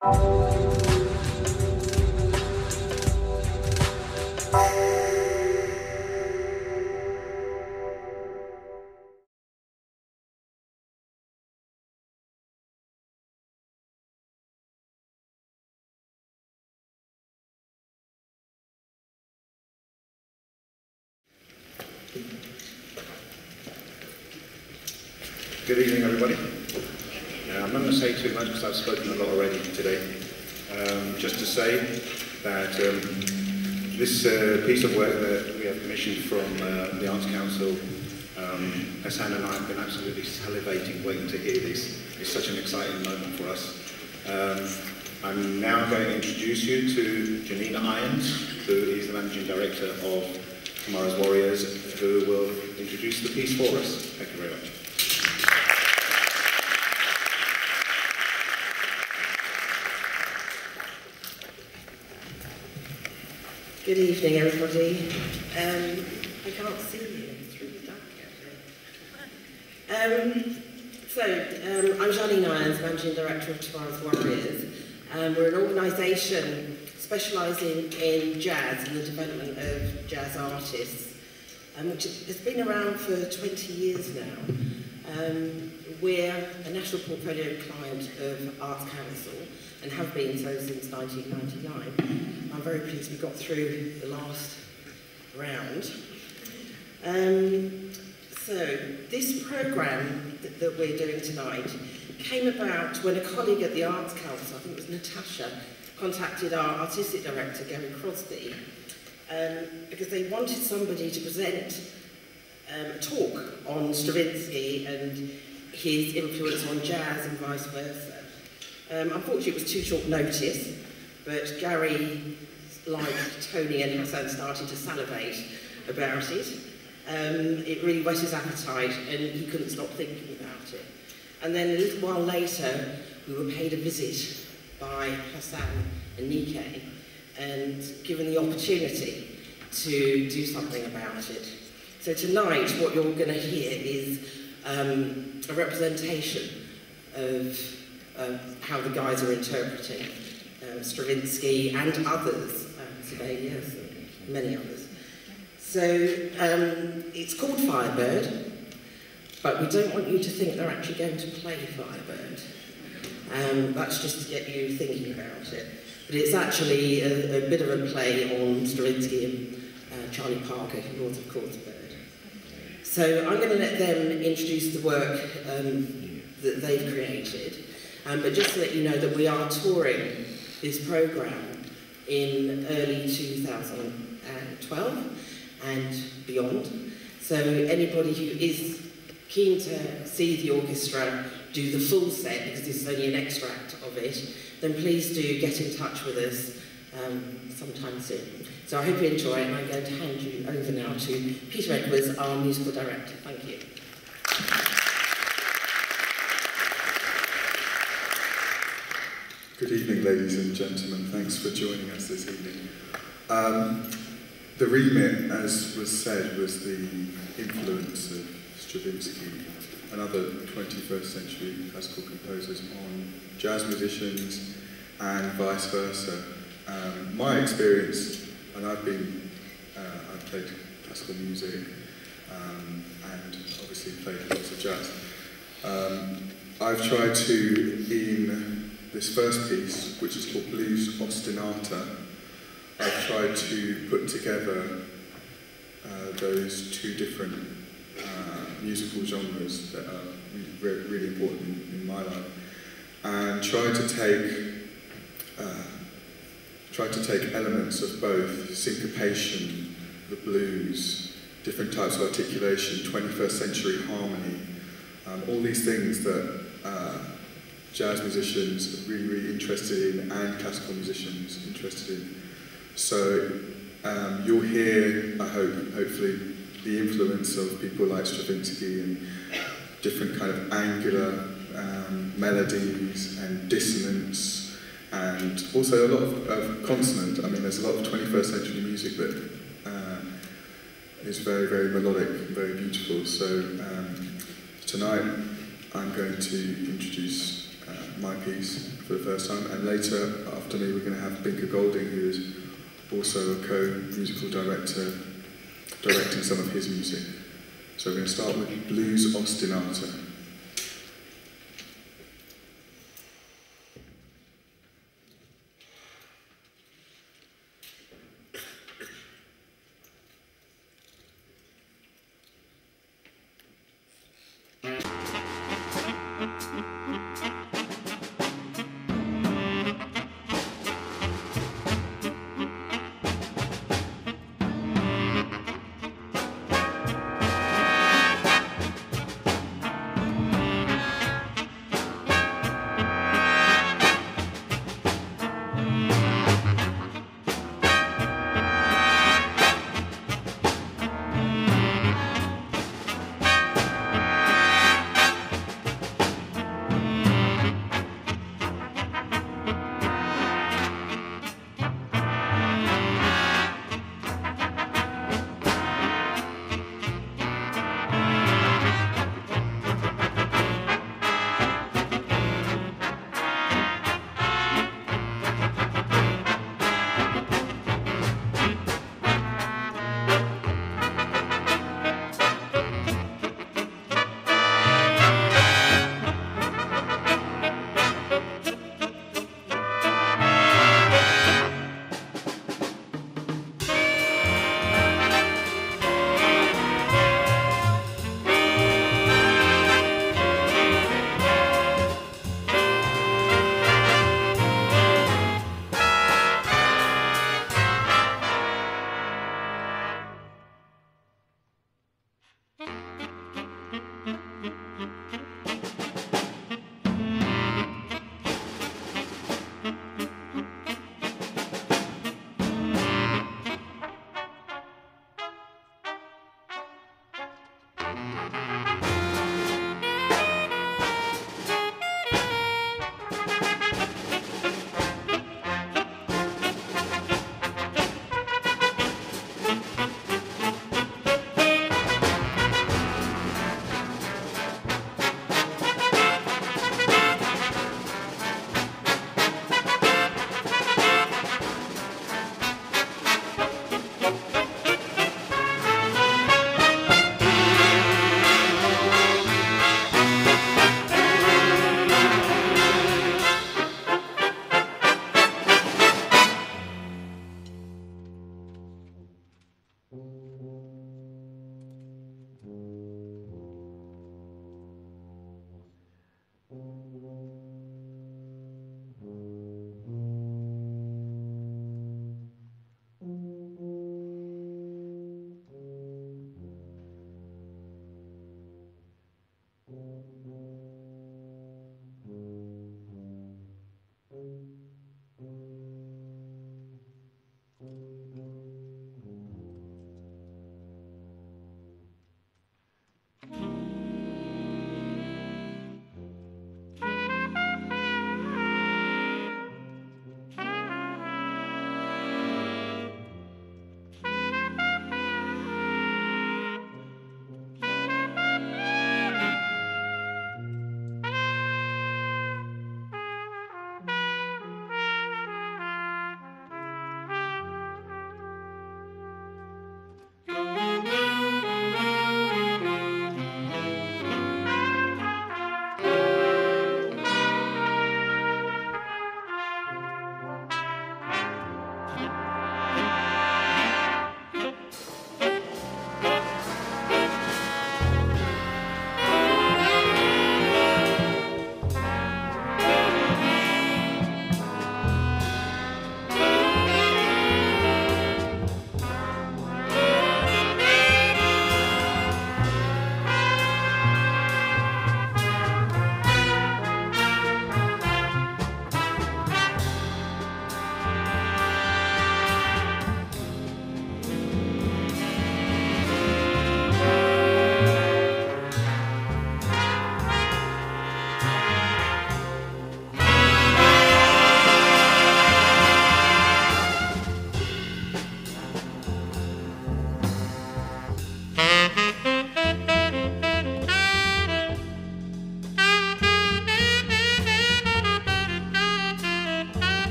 Good evening, everybody. I'm not going to say too much because I've spoken a lot already today. Just to say that this piece of work that we have commissioned from the Arts Council, Hassan and I have been absolutely salivating waiting to hear this. It's such an exciting moment for us. I'm now going to introduce you to Janina Irons, who is the Managing Director of Tomorrow's Warriors, who will introduce the piece for us. Thank you very much. Good evening, everybody. I can't see you, it's really dark out here. I'm Janina Irons, Managing Director of Tomorrow's Warriors. We're an organisation specialising in jazz and the development of jazz artists, which has been around for 20 years now. We're a national portfolio client of Arts Council and have been so since 1999. I'm very pleased we got through the last round. So this programme that we're doing tonight came about when a colleague at the Arts Council, I think it was Natasha, contacted our artistic director, Gary Crosby, because they wanted somebody to present a talk on Stravinsky and his influence on jazz and vice versa. Unfortunately, it was too short notice, but Gary, like Tony and Hassan, started to salivate about it. It really whet his appetite, and he couldn't stop thinking about it. And then a little while later, we were paid a visit by Hassan and Nike, and given the opportunity to do something about it. So tonight, what you're going to hear is a representation of how the guys are interpreting Stravinsky and others, Sibelius and many others. So it's called Firebird, but we don't want you to think they're actually going to play Firebird. That's just to get you thinking about it. But it's actually a bit of a play on Stravinsky and Charlie Parker, who was, of course, Bird. So I'm going to let them introduce the work that they've created. But just to let you know that we are touring this programme in early 2012 and beyond. So anybody who is keen to see the orchestra do the full set, because this is only an extract of it, then please do get in touch with us sometime soon. So I hope you enjoy it, and I'm going to hand you over now to Peter Edwards, our musical director. Thank you. Good evening, ladies and gentlemen. Thanks for joining us this evening. The remit, as was said, was the influence of Stravinsky and other 21st century classical composers on jazz musicians and vice versa. My experience, and I've played classical music and obviously played lots of jazz. I've tried to, in this first piece, which is called Blues Ostinata, I've tried to put together those two different musical genres that are really important in my life, and try to take elements of both syncopation, the blues, different types of articulation, 21st century harmony, all these things that jazz musicians are really interested in, and classical musicians interested in. So you'll hear, I hope, hopefully, the influence of people like Stravinsky and different kind of angular melodies and dissonance, and also a lot of consonant. I mean, there's a lot of 21st century music that is very, very melodic and very beautiful. So tonight I'm going to introduce my piece for the first time, and later after me we're going to have Binka Golding, who is also a co-musical director, directing some of his music. So we're going to start with Blues Ostinata.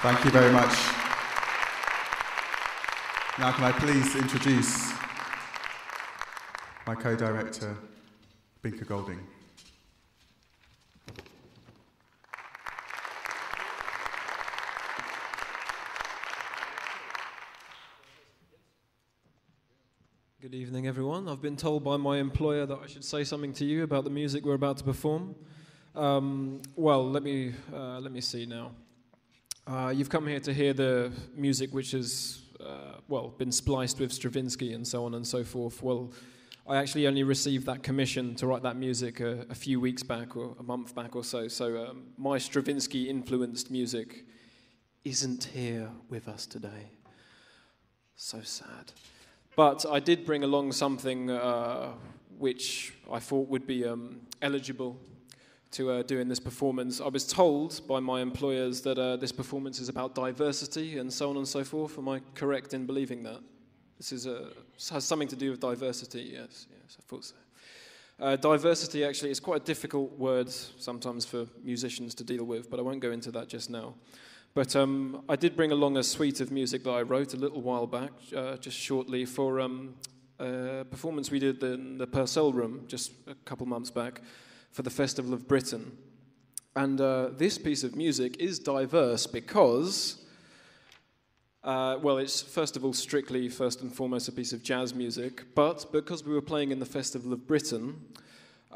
Thank you very much. Now can I please introduce my co-director, Binka Golding. Good evening, everyone. I've been told by my employer that I should say something to you about the music we're about to perform. Well, let me see now. You've come here to hear the music which has, been spliced with Stravinsky and so on and so forth. Well, I actually only received that commission to write that music a few weeks back, or a month back or so. So my Stravinsky-influenced music isn't here with us today. So sad. But I did bring along something which I thought would be eligible to do in this performance. I was told by my employers that this performance is about diversity and so on and so forth. Am I correct in believing that? This has something to do with diversity, yes, I thought so. Diversity actually is quite a difficult word sometimes for musicians to deal with, but I won't go into that just now. But I did bring along a suite of music that I wrote a little while back, just shortly, for a performance we did in the Purcell Room just a couple months back for the Festival of Britain. And this piece of music is diverse because, it's first of all strictly, first and foremost, a piece of jazz music, but because we were playing in the Festival of Britain,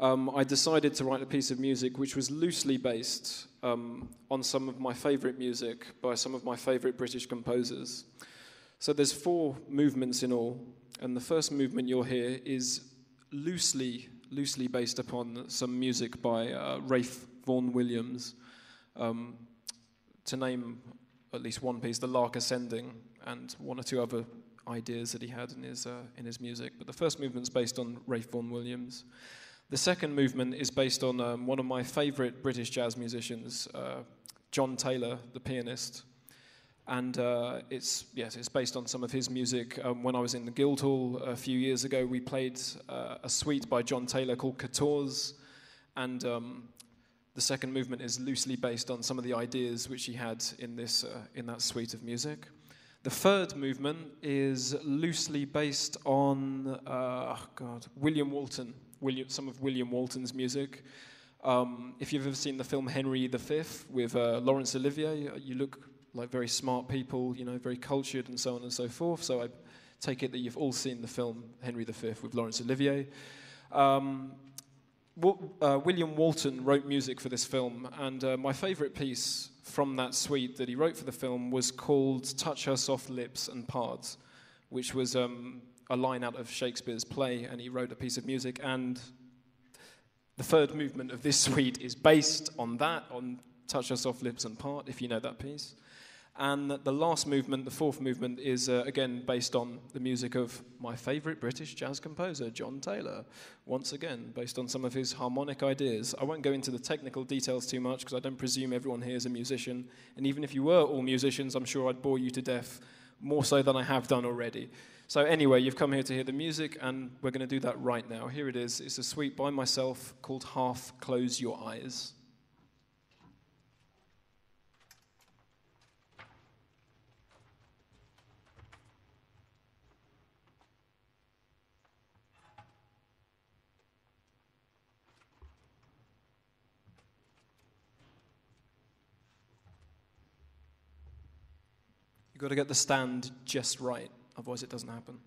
I decided to write a piece of music which was loosely based on some of my favourite music by some of my favourite British composers. So there's 4 movements in all, and the first movement you'll hear is loosely based upon some music by Ralph Vaughan Williams, to name at least one piece, The Lark Ascending, and 1 or 2 other ideas that he had in his music. But the first movement's based on Ralph Vaughan Williams. The second movement is based on one of my favourite British jazz musicians, John Taylor, the pianist. And it's based on some of his music. When I was in the Guildhall a few years ago, we played a suite by John Taylor called 14, and the second movement is loosely based on some of the ideas which he had in that suite of music. The third movement is loosely based on William Walton, some of William Walton's music. If you've ever seen the film Henry V with Laurence Olivier, you look like very smart people, very cultured and so on and so forth. So I take it that you've all seen the film Henry V with Laurence Olivier. William Walton wrote music for this film, and my favourite piece from that suite that he wrote for the film was called Touch Her Soft Lips and Parts, which was a line out of Shakespeare's play, and he wrote a piece of music, and the third movement of this suite is based on that, on Touch Her Soft Lips and Part, if you know that piece. And the last movement, the fourth movement, is again based on the music of my favourite British jazz composer, John Taylor. Once again, based on some of his harmonic ideas. I won't go into the technical details too much because I don't presume everyone here is a musician. And even if you were all musicians, I'm sure I'd bore you to death, more so than I have done already. So anyway, you've come here to hear the music, and we're going to do that right now. Here it is. It's a suite by myself called Half Close Your Eyes. You've got to get the stand just right, otherwise it doesn't happen.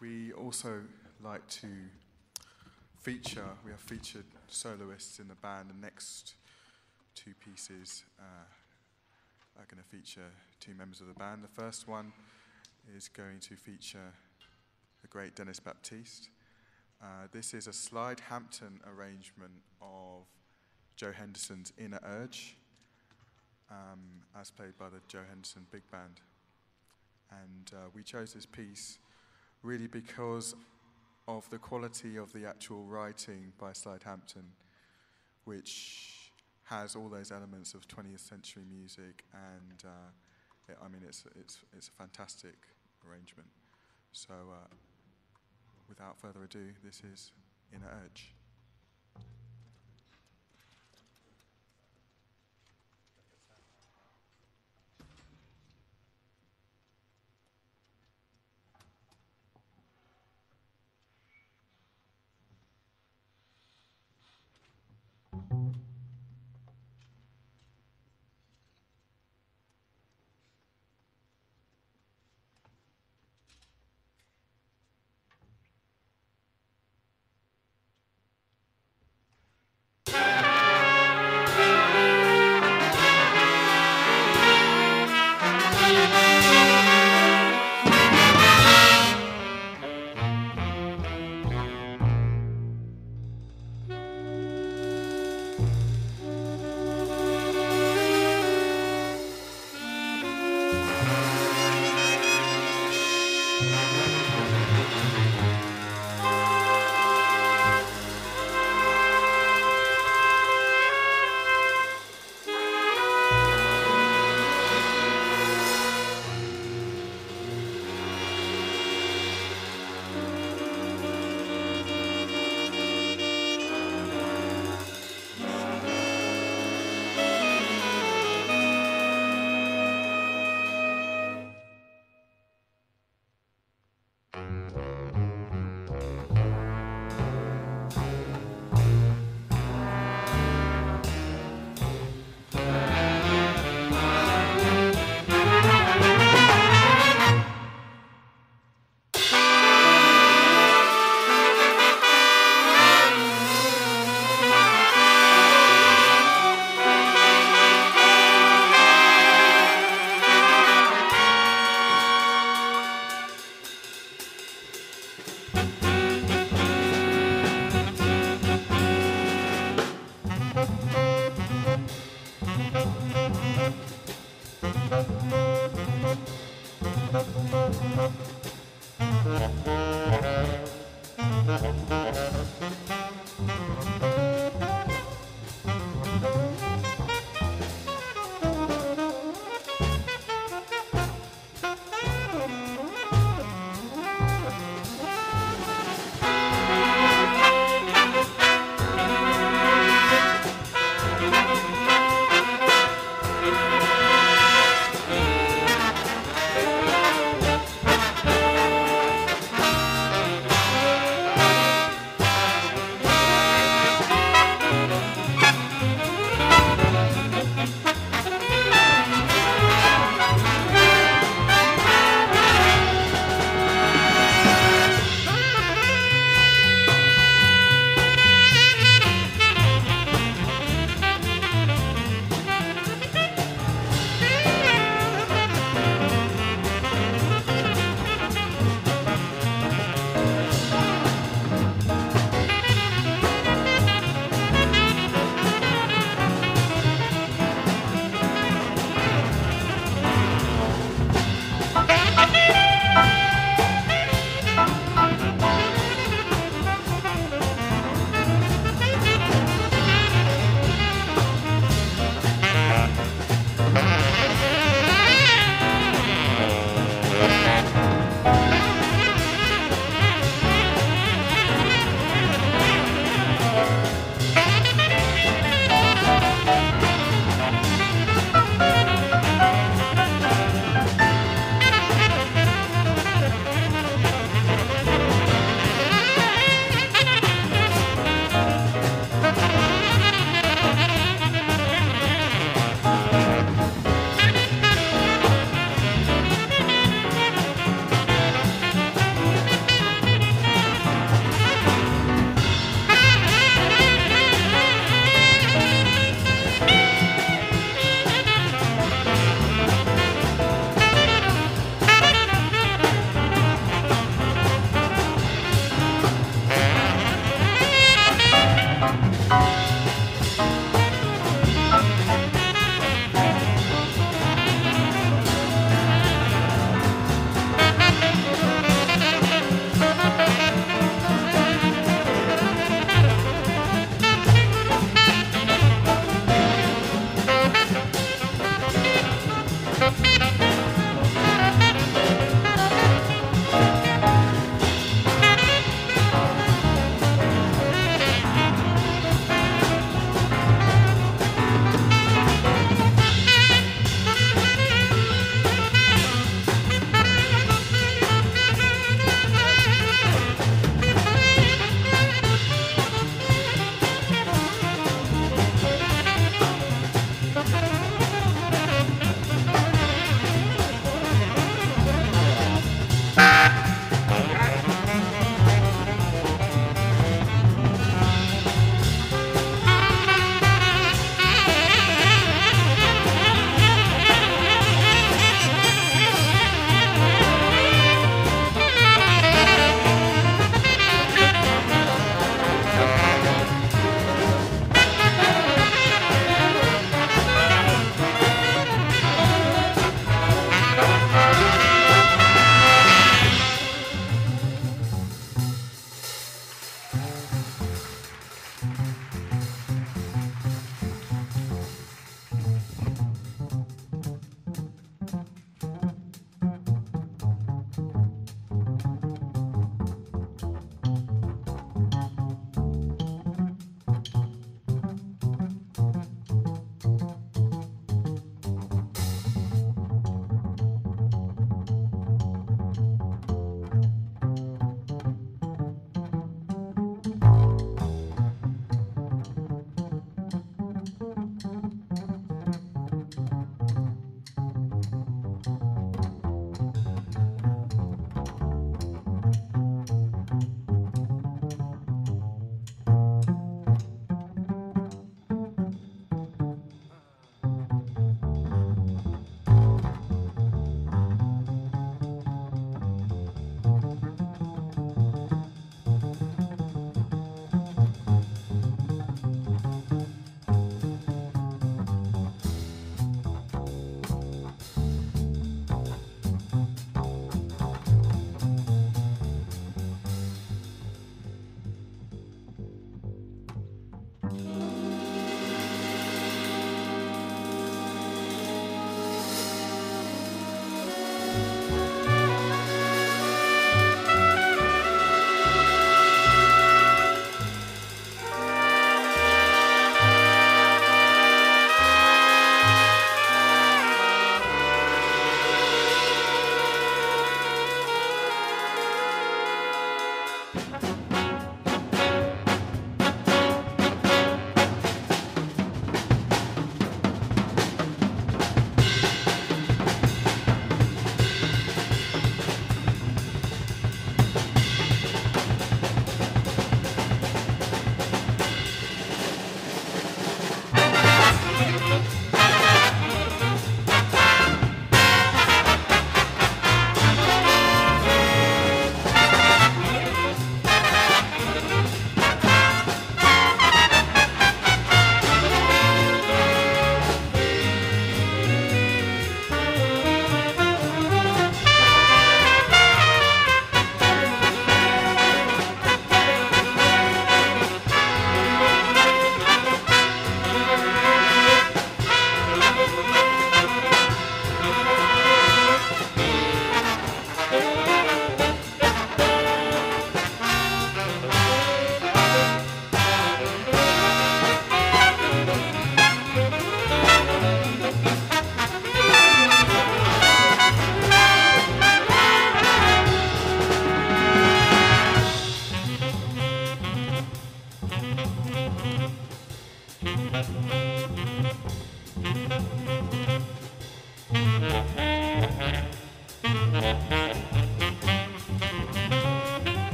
We also like to feature, we have featured soloists in the band. The next two pieces are going to feature two members of the band. The first one is going to feature the great Dennis Baptiste. This is a Slide Hampton arrangement of Joe Henderson's Inner Urge, as played by the Joe Henderson Big Band. And we chose this piece really because of the quality of the actual writing by Slide Hampton, which has all those elements of 20th century music, and I mean it's a fantastic arrangement. So without further ado, this is Inner Urge.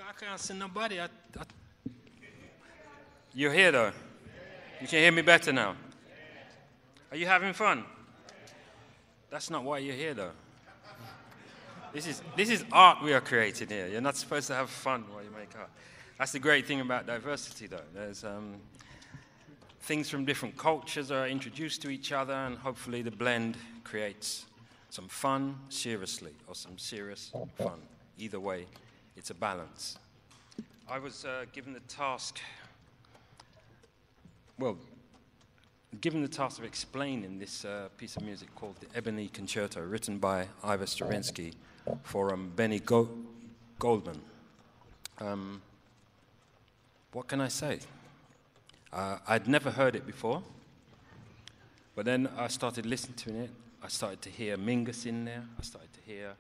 I can't see nobody. You're here, though. You can hear me better now. Are you having fun? That's not why you're here, though. This is art we are creating here. You're not supposed to have fun while you make art. That's the great thing about diversity, though. There's things from different cultures are introduced to each other, and hopefully the blend creates some fun seriously, or some serious fun. Either way, it's a balance. I was given the task of explaining this piece of music called the Ebony Concerto, written by Igor Stravinsky for Benny Goldman. What can I say? I'd never heard it before, but then I started listening to it. I started to hear Mingus in there. I started to hear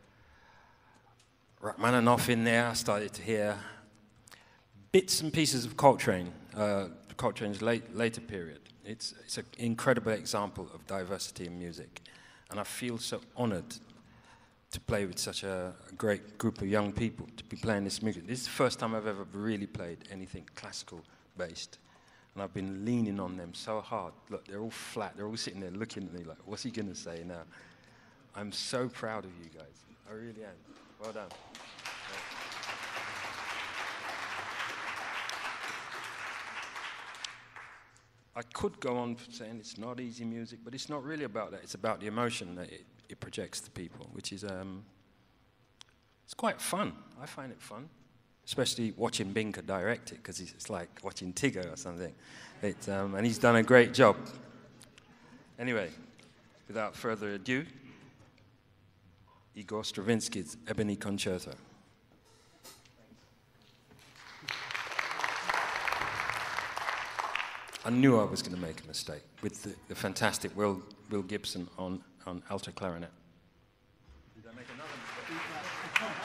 Rachmaninoff in there. I started to hear bits and pieces of Coltrane's later period. It's an incredible example of diversity in music, and I feel so honored to play with such a great group of young people, to be playing this music. This is the first time I've ever really played anything classical based, and I've been leaning on them so hard. Look, they're all flat, they're all sitting there looking at me like, what's he gonna say now? I'm so proud of you guys, I really am. Well done. I could go on saying it's not easy music, but it's not really about that. It's about the emotion that it projects to people, which is it's quite fun. I find it fun, especially watching Binker direct it, because it's like watching Tigger or something. And he's done a great job. Anyway, without further ado, Igor Stravinsky's Ebony Concerto. I knew I was going to make a mistake with the fantastic Will Gibson on alto clarinet. Did I make another mistake?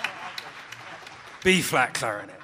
B-flat clarinet.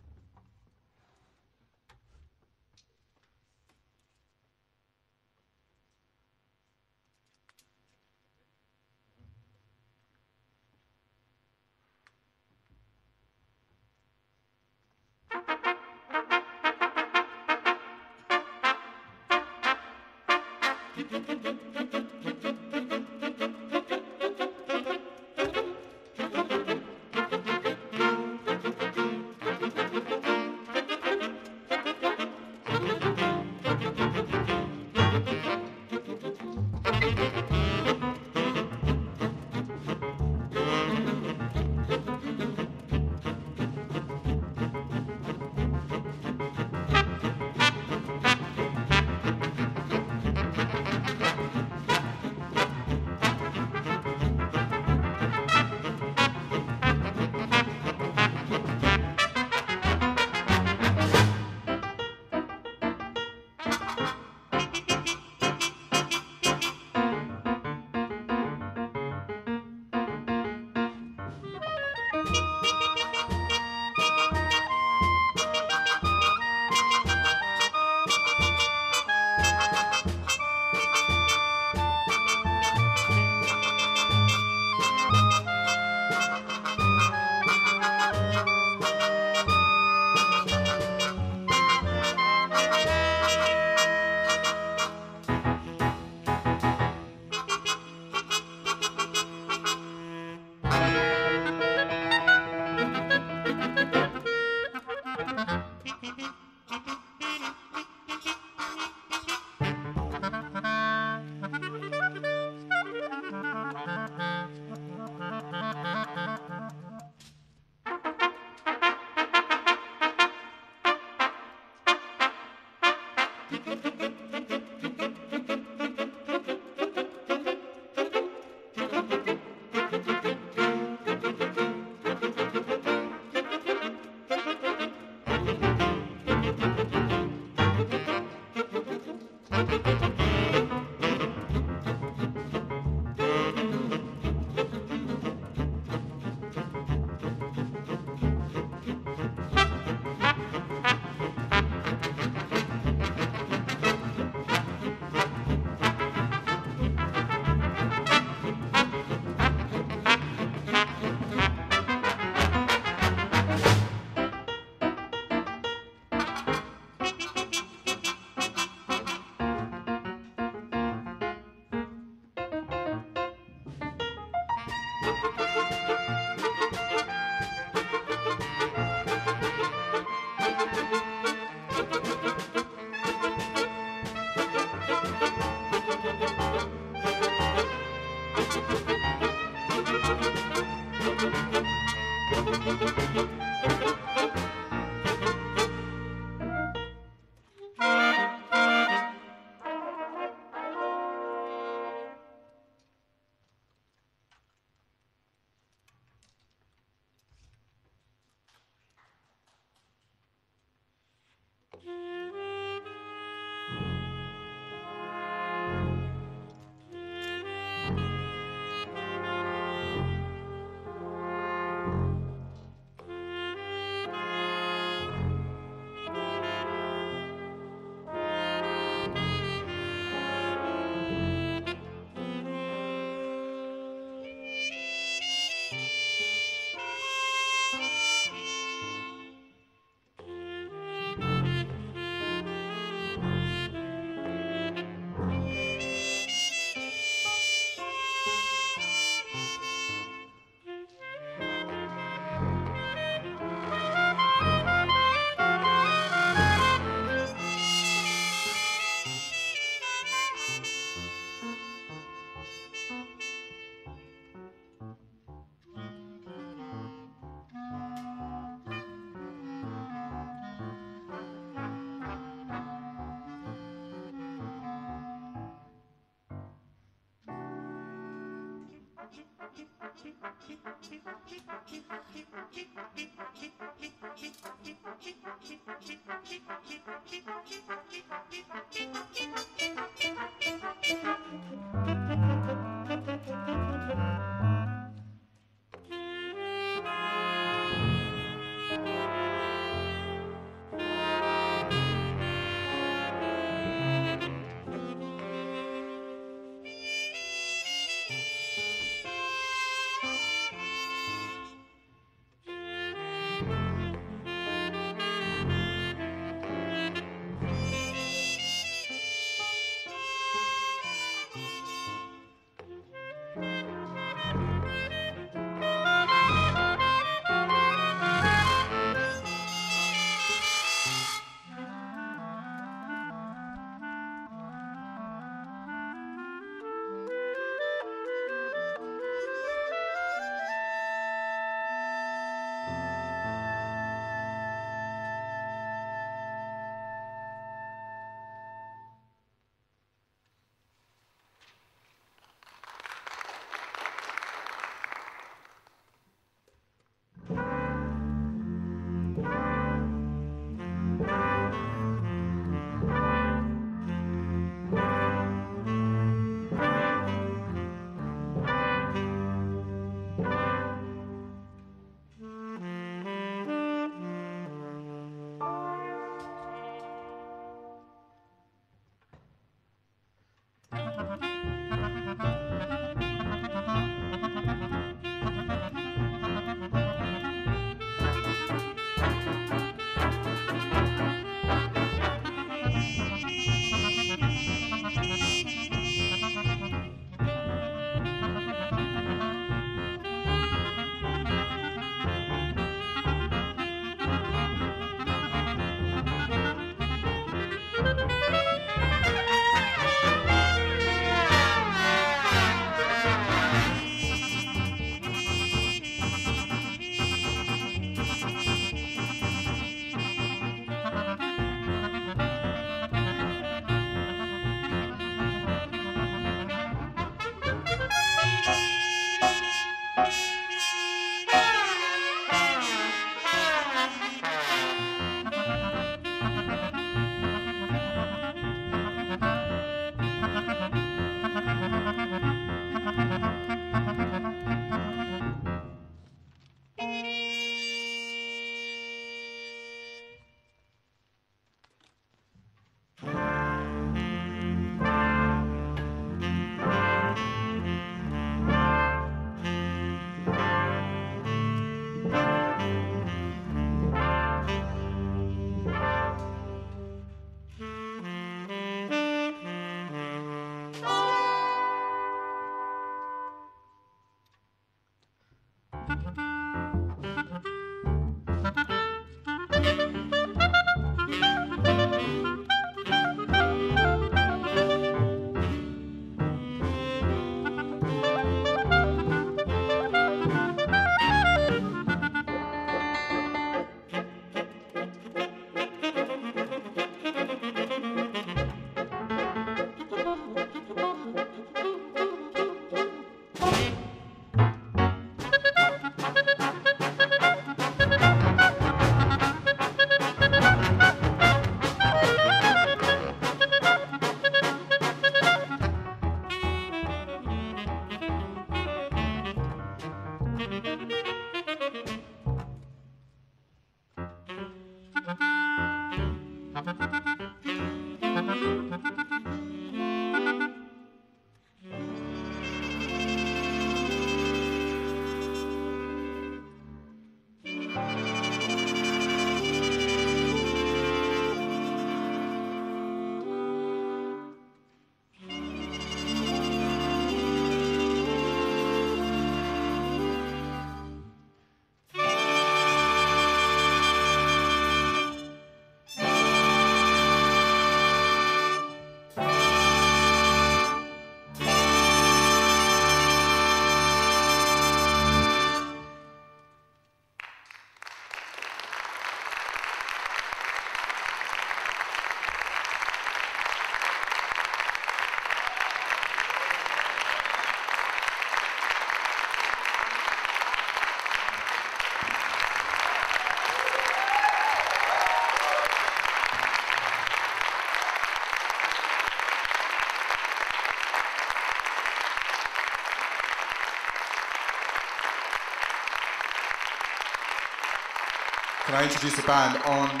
Can I introduce the band on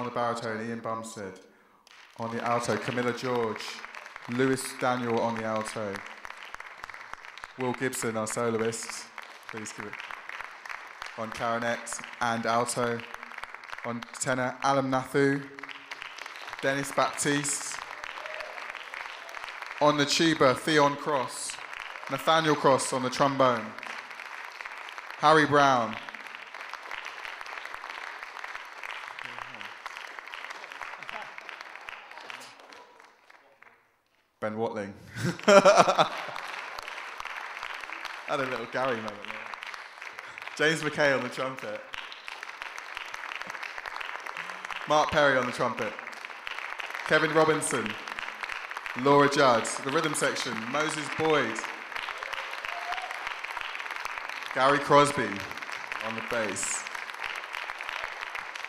the baritone, Ian Bumstead, on the alto, Camilla George, Lewis Daniel on the alto, Will Gibson, our soloist, please give it, on clarinet and alto, on tenor, Alam Nathu, Dennis Baptiste, on the tuba, Theon Cross, Nathaniel Cross on the trombone, Harry Brown, Ben Watling. Had a little Gary moment there. James McKay on the trumpet. Mark Perry on the trumpet. Kevin Robinson. Laura Judd. The rhythm section, Moses Boyd. Gary Crosby on the bass.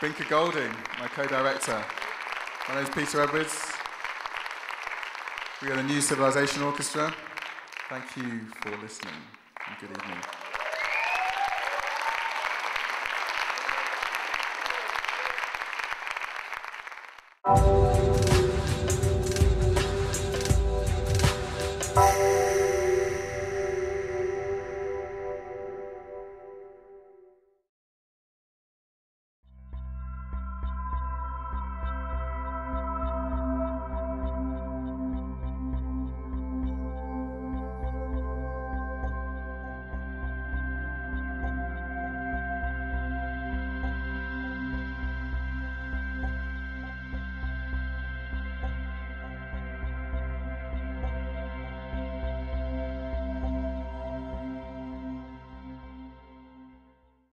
Binker Golding, my co-director. My name's Peter Edwards. We are the new Civilisation Orchestra. Thank you for listening, and good evening.